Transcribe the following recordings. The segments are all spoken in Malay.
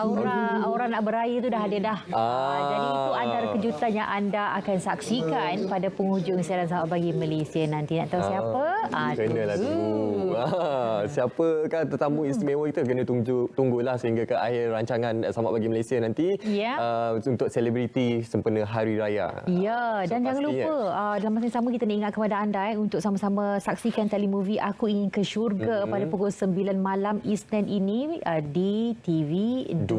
aura nak beraya tu dah ada dah. Jadi itu antara kejutan yang anda akan saksikan pada penghujung siaran Selamat Pagi Malaysia nanti. Nak tahu siapa? Kenalah tunggu. Siapa kan tetamu istimewa kita, kena tunggulah sehingga ke akhir rancangan Selamat Pagi Malaysia nanti untuk selebriti sempena Hari Raya. Ya, dan jangan lupa dalam masa yang sama kita nak ingat kepada anda untuk sama-sama saksikan telemovie Aku Ingin ke Syurga pada pukul 9 malam Isnin ini di TV2.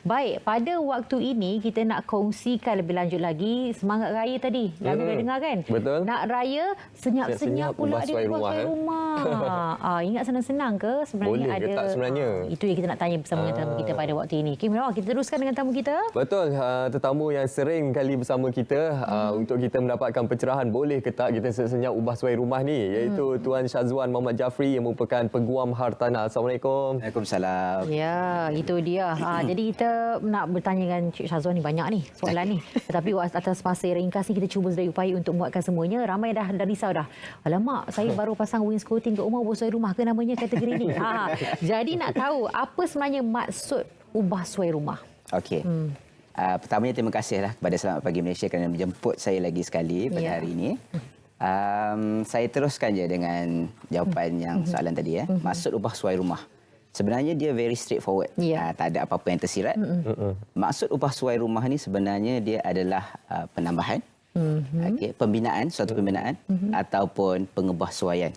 Baik, pada waktu ini kita nak kongsikan lebih lanjut lagi semangat raya tadi. Lagu dah dengar kan? Betul. Nak raya senyap-senyap pula di rumah. Ingat senang-senang ke sebenarnya? Boleh ada ke tak sebenarnya? Itu yang kita nak tanya bersama dengan tetamu kita pada waktu ini. Okay, Mira, kita teruskan dengan tamu kita. Betul, tetamu yang sering kali bersama kita untuk kita mendapatkan pencerahan boleh ke tak kita senyap ubah suai rumah ni, iaitu Tuan Syazwan Muhammad Jafri yang merupakan Peguam Hartanah. Assalamualaikum. Waalaikumsalam. Ya, itu dia. Jadi kita nak bertanya dengan Cik Syazwan ni banyak ni soalan ni. Tetapi atas masa yang ringkas ni kita cuba sedaya upaya untuk muatkan semuanya. Ramai dah risau dah. Alamak, saya baru pasang wainscoting ke rumah, ubah suai rumah ke namanya kategori ni. Jadi nak tahu apa sebenarnya maksud ubah suai rumah? Okey. Pertamanya terima kasihlah kepada Selamat Pagi Malaysia kerana menjemput saya lagi sekali pada hari ini. Saya teruskan je dengan jawapan yang soalan tadi. Maksud ubah suai rumah. Sebenarnya dia very straightforward. Tak ada apa-apa yang tersirat. Maksud ubah suai rumah ni sebenarnya dia adalah penambahan, pembinaan, suatu pembinaan ataupun pengubahsuaian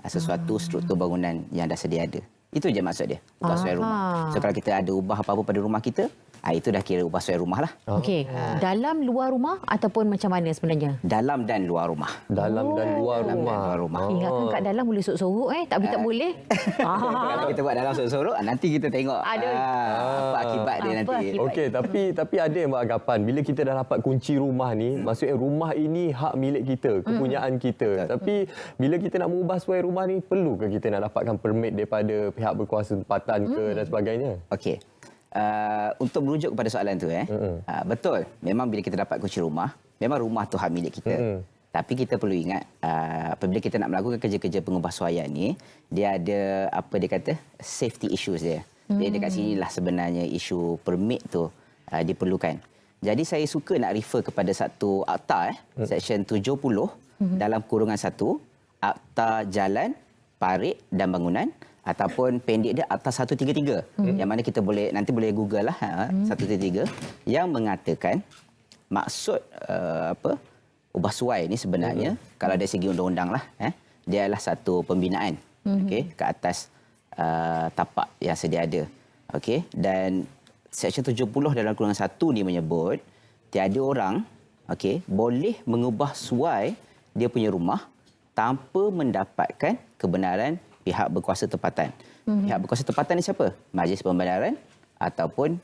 sesuatu struktur bangunan yang dah sedia ada. Itu je maksud dia, ubah suai rumah. So kalau kita ada ubah apa-apa pada rumah kita, itu dah kira ubah suai rumah lah. Okey. Dalam luar rumah ataupun macam mana sebenarnya? Dalam dan luar rumah. Dalam dan luar rumah. Ingatkan kat dalam boleh sorok-sorok tapi tak boleh. Kalau kita buat dalam sorok-sorok, nanti kita tengok apa akibat dia nanti. Okey, tapi ada yang beranggapan bila kita dah dapat kunci rumah ni, maksudnya rumah ini hak milik kita, kepunyaan kita. Tapi bila kita nak mengubah suai rumah ni, perlu ke kita nak dapatkan permit daripada pihak berkuasa tempatan ke dan sebagainya? Okey. Untuk merujuk kepada soalan tu, betul. Memang bila kita dapat kunci rumah, memang rumah tu hak milik kita. Tapi kita perlu ingat, apabila kita nak melakukan kerja-kerja pengubahsuaian ni, dia ada apa dia kata safety issues dia. Dia dekat sinilah sebenarnya isu permit tu diperlukan. Jadi saya suka nak refer kepada satu akta, Section 70 dalam kurungan 1, Akta Jalan, Parit dan Bangunan, ataupun pendek dia Akta 133, yang mana kita nanti boleh Google lah 133, yang mengatakan maksud ubah suai ni sebenarnya kalau dari segi undang-undang lah, dia adalah satu pembinaan ke atas tapak yang sedia ada. Dan Section 70 dalam kurungan 1 ni menyebut tiada orang boleh mengubah suai dia punya rumah tanpa mendapatkan kebenaran pihak berkuasa tempatan. Pihak berkuasa tempatan ni siapa? Majlis Pembandaran ataupun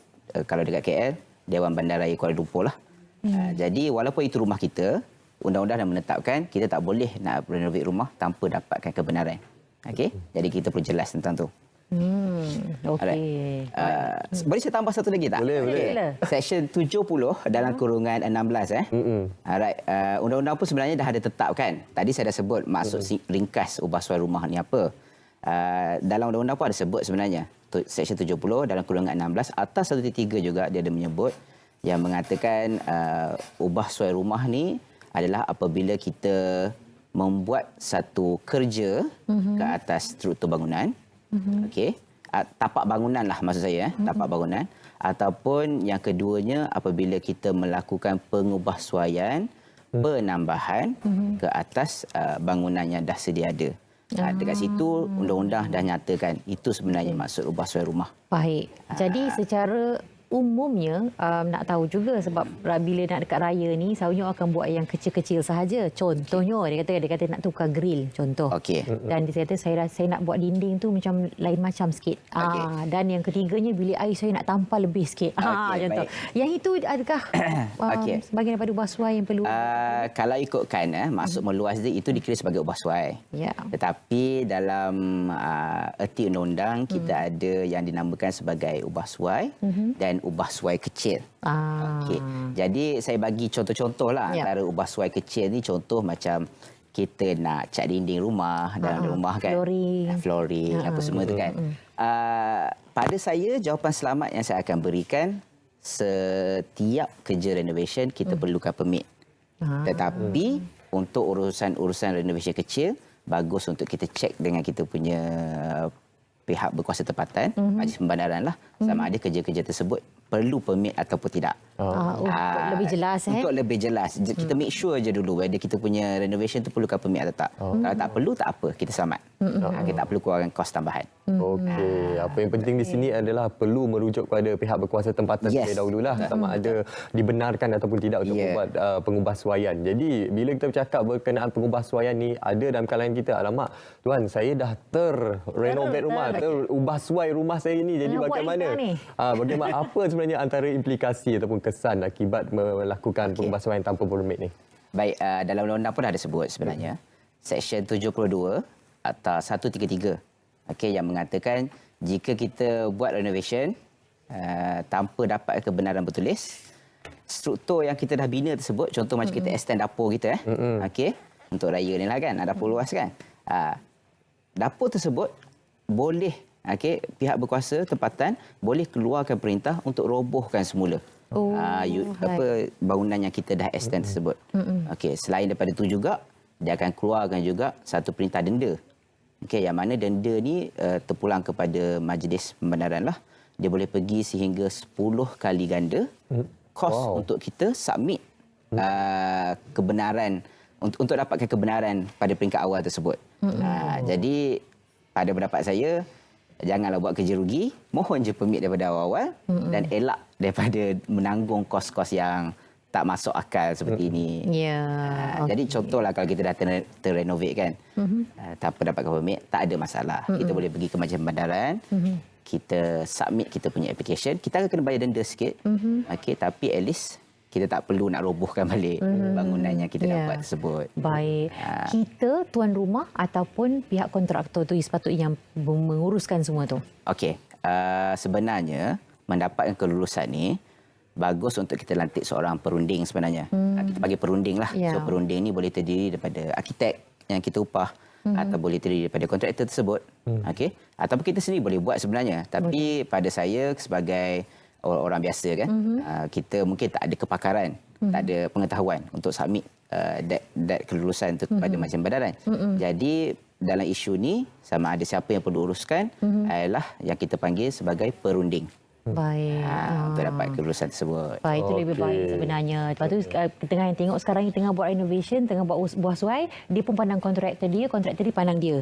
kalau dekat KL, Dewan Bandaraya Kuala Lumpur lah. Jadi walaupun itu rumah kita, undang-undang dah menetapkan kita tak boleh nak renovate rumah tanpa dapatkan kebenaran. Jadi kita perlu jelas tentang tu. Boleh saya tambah satu lagi tak? Boleh. Section 70 dalam kurungan 16. Undang-undang pun sebenarnya dah ada tetapkan. Tadi saya dah sebut maksud ringkas ubah suai rumah ni apa. Dalam undang-undang pun ada sebut sebenarnya. Section 70 dalam kurungan 16 atas 133 juga dia ada menyebut yang mengatakan ubah suai rumah ni adalah apabila kita membuat satu kerja ke atas struktur bangunan, tapak bangunan lah maksud saya, tapak bangunan, ataupun yang keduanya apabila kita melakukan pengubahsuaian, penambahan ke atas bangunan yang dah sedia ada. Dekat situ undang-undang dah nyatakan itu sebenarnya maksud ubah suai rumah. Baik. Jadi secara umumnya nak tahu juga sebab bila nak dekat raya ni selalunya akan buat yang kecil-kecil sahaja. Contohnya dia kata nak tukar grill contoh. Dan dia kata saya nak buat dinding tu macam lain macam sikit. Dan yang ketiganya bilik air saya nak tampal lebih sikit. Contoh. Yang itu adakah sebahagian daripada ubah suai yang perlu? Kalau ikutkan maksud meluas dia itu dikira sebagai ubah suai. Tetapi dalam erti undang-undang kita ada yang dinamakan sebagai ubah suai dan ubah suai kecil. Jadi saya bagi contoh-contoh lah antara ubah suai kecil ni, contoh macam kita nak cat dinding rumah, dalam rumah kan. Flooring, apa semua tu kan. Pada saya, jawapan selamat yang saya akan berikan, setiap kerja renovation kita perlukan permit. Tetapi untuk urusan renovation kecil, bagus untuk kita cek dengan kita punya pihak berkuasa tempatan, Majlis Pembandaran lah, sama ada kerja-kerja tersebut perlu permit ataupun tidak. Untuk lebih jelas. Untuk lebih jelas. Kita make sure je dulu whether kita punya renovation tu perlukan permit atau tak. Kalau tak perlu, tak apa. Kita selamat. Kita tak perlu keluarkan kos tambahan. Okey. Apa yang penting di sini adalah perlu merujuk kepada pihak berkuasa tempatan terlebih dahululah, sama ada dibenarkan ataupun tidak untuk membuat pengubahsuaian. Jadi, bila kita bercakap berkenaan pengubahsuaian ni, ada dalam kalangan kita, alamak, tuan, saya dah terrenovate rumah, terubah suai rumah saya ni. Jadi bagaimana? Bagaimana apa sebenarnya antara implikasi ataupun kesan akibat melakukan pengubahsuaian tanpa permit ni? Baik, dalam undang-undang pun ada sebut sebenarnya. Seksyen 72 atau 133. Okey, yang mengatakan jika kita buat renovation tanpa dapat kebenaran bertulis, struktur yang kita dah bina tersebut, contoh macam kita extend dapur kita okey, untuk raya ni lah kan, dapur luas kan. Dapur tersebut boleh pihak berkuasa tempatan boleh keluarkan perintah untuk robohkan semula bangunan yang kita dah extend tersebut. Okey, selain daripada itu juga dia akan keluarkan juga satu perintah denda. Okey, yang mana denda ni terpulang kepada Majlis Pembandaran lah. Dia boleh pergi sehingga 10 kali ganda kos untuk kita submit kebenaran untuk dapatkan kebenaran pada peringkat awal tersebut. Jadi pada pendapat saya, janganlah buat kerja rugi, mohon je permit daripada awal-awal dan elak daripada menanggung kos-kos yang tak masuk akal seperti ini. Jadi contohlah kalau kita dah terrenovate kan, tanpa dapatkan permit, tak ada masalah. Kita boleh pergi ke Majlis Pembandaran, kita submit kita punya application, kita akan kena bayar denda sikit, tapi at least kita tak perlu nak robohkan balik bangunan yang kita dah buat tersebut. Baik. Kita, tuan rumah ataupun pihak kontraktor tu sepatutnya yang menguruskan semua tu? Okey. Sebenarnya, mendapatkan kelulusan ni, bagus untuk kita lantik seorang perunding sebenarnya. Kita panggil perunding lah. So, perunding ni boleh terdiri daripada arkitek yang kita upah, atau boleh terdiri daripada kontraktor tersebut. Okey. Ataupun kita sendiri boleh buat sebenarnya. Tapi pada saya sebagai orang biasa kan, kita mungkin tak ada kepakaran, tak ada pengetahuan untuk submit that kelulusan itu kepada Majlis Pembandaran. Jadi dalam isu ni, sama ada siapa yang perlu uruskan adalah yang kita panggil sebagai perunding. Baik. Untuk dapat kelulusan tersebut. Baik, itu lebih baik sebenarnya. Lepas tu tengah yang tengok sekarang ni tengah buat renovation, tengah buat buah suai, dia pun pandang kontraktor dia pandang dia.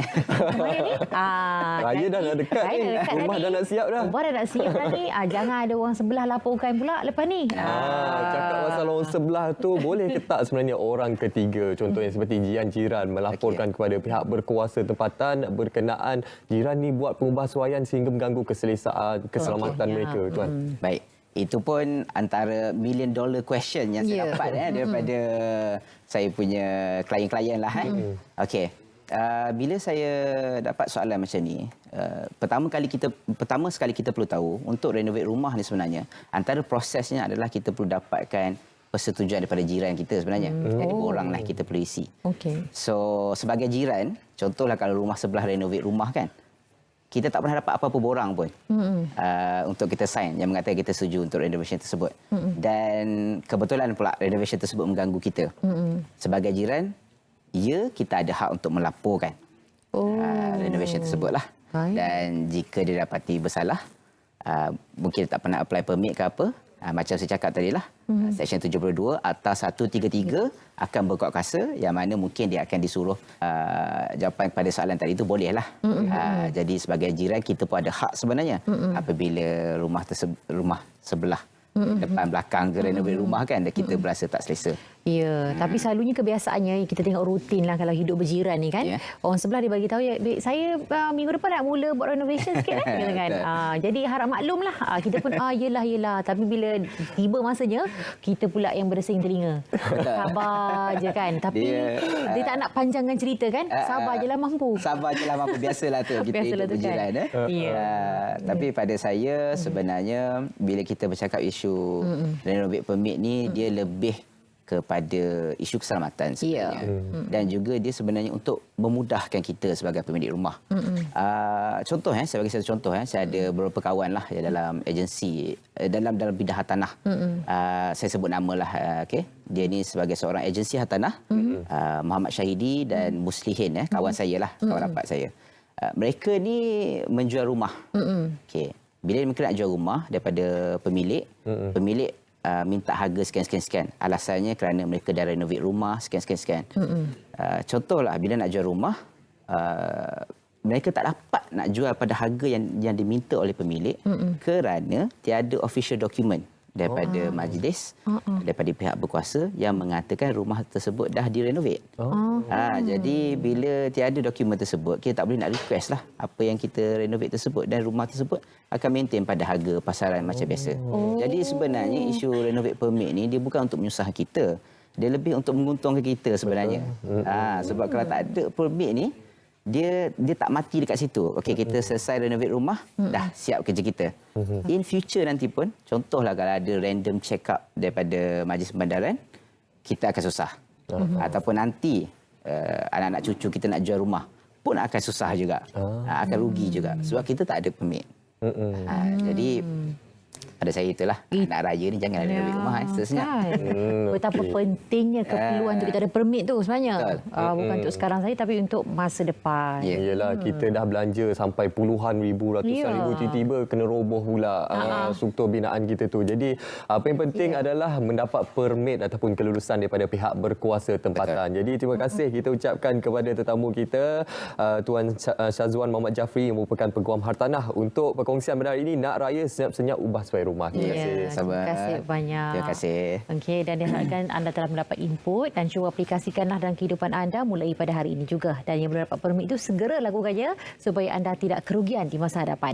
Raya dah nak dekat ni. Rumah dah nak siap dah. Rumah dah nak siap dah ni. Jangan ada orang sebelah laporkan pula lepas ni. Cakap pasal orang sebelah tu, boleh ke tak sebenarnya orang ketiga, contohnya seperti jiran melaporkan kepada pihak berkuasa tempatan berkenaan jiran ni buat pengubahsuaian sehingga mengganggu keselesaan, keselamatan mereka. Tuan. Baik. Itu pun antara $1 million question yang saya dapat daripada saya punya klien-klien lah. Okey. Bila saya dapat soalan macam ni, pertama sekali kita perlu tahu untuk renovate rumah ni sebenarnya, antara prosesnya adalah kita perlu dapatkan persetujuan daripada jiran kita sebenarnya. Jadi borang lah kita perlu isi. So sebagai jiran, contohlah kalau rumah sebelah renovate rumah kan, kita tak pernah dapat apa-apa borang pun untuk kita sign yang mengatakan kita setuju untuk renovation tersebut. Dan kebetulan pula renovation tersebut mengganggu kita. Sebagai jiran, kita ada hak untuk melaporkan renovation tersebut lah. Dan jika dia dapati bersalah, mungkin tak pernah apply permit ke apa, macam saya cakap tadi lah, Seksyen 72 atau 133 akan berkuat kuasa, yang mana mungkin dia akan disuruh jawapan pada soalan tadi itu bolehlah. Jadi sebagai jiran kita pun ada hak sebenarnya apabila rumah sebelah depan belakang ke renovate rumah kan, dan kita berasa tak selesa. Ya, tapi selalunya kebiasaannya kita tengok rutin lah kalau hidup berjiran ni kan. Orang sebelah dia bagi tahu, saya minggu depan nak mula buat renovation sikit kan. Jadi harap maklum lah. Kita pun yelah. Tapi bila tiba masanya, kita pula yang bersing telinga. Sabar je kan. Tapi dia tak nak panjangkan cerita kan. Sabar je lah mampu. Sabar je lah mampu. Biasalah tu kita hidup berjiran. Tapi pada saya sebenarnya bila kita bercakap isu renovate permit ni, dia lebih kepada isu keselamatan sebenarnya. Dan juga dia sebenarnya untuk memudahkan kita sebagai pemilik rumah. Contoh sebagai satu contoh saya ada beberapa kawan lah dalam agensi dalam bidang hartanah. Saya sebut namalah okey. Dia ni sebagai seorang agensi hartanah, Muhammad Syahidi dan Muslihin kawan saya lah, kawan rapat saya. Mereka ni menjual rumah. Okey. Bila mereka nak jual rumah daripada pemilik, pemilik minta harga sekian. Alasannya kerana mereka dah renovate rumah sekian. Contohlah bila nak jual rumah, mereka tak dapat nak jual pada harga yang diminta oleh pemilik kerana tiada official document daripada majlis, daripada pihak berkuasa yang mengatakan rumah tersebut dah direnovate. Jadi bila tiada dokumen tersebut, kita tak boleh nak request lah apa yang kita renovate tersebut, dan rumah tersebut akan maintain pada harga pasaran macam biasa. Jadi sebenarnya isu renovate permit ni dia bukan untuk menyusahkan kita, dia lebih untuk menguntungkan kita sebenarnya. Sebab kalau tak ada permit ni, dia tak mati dekat situ. Okey, kita selesai renovate rumah, dah siap kerja kita. In future nanti pun, contohlah kalau ada random check up daripada Majlis Pembandaran, kita akan susah. Ataupun nanti anak-anak cucu kita nak jual rumah pun akan susah juga. Akan rugi juga sebab kita tak ada permit. Jadi pada saya itulah, nak raya ni jangan renovate rumah seterusnya. Betapa pentingnya keperluan untuk kita ada permit tu sebenarnya. Bukan untuk sekarang saja tapi untuk masa depan. Yalah, kita dah belanja sampai puluhan ribu, ratusan ribu, tiba-tiba kena roboh pula struktur binaan kita tu. Jadi apa yang penting adalah mendapat permit ataupun kelulusan daripada pihak berkuasa tempatan. Jadi terima kasih kita ucapkan kepada tetamu kita, Tuan Syazwan Muhammad Jafri yang merupakan Peguam Hartanah untuk perkongsian pada hari ini. Nak raya senyap-senyap ubah suai rumah. Terima kasih. Terima kasih banyak. Terima kasih. Okey, dan diharapkan anda telah mendapat input dan cuba aplikasikanlah dalam kehidupan anda mulai pada hari ini juga. Dan yang belum dapat permit itu segera lakukannya supaya anda tidak kerugian di masa hadapan.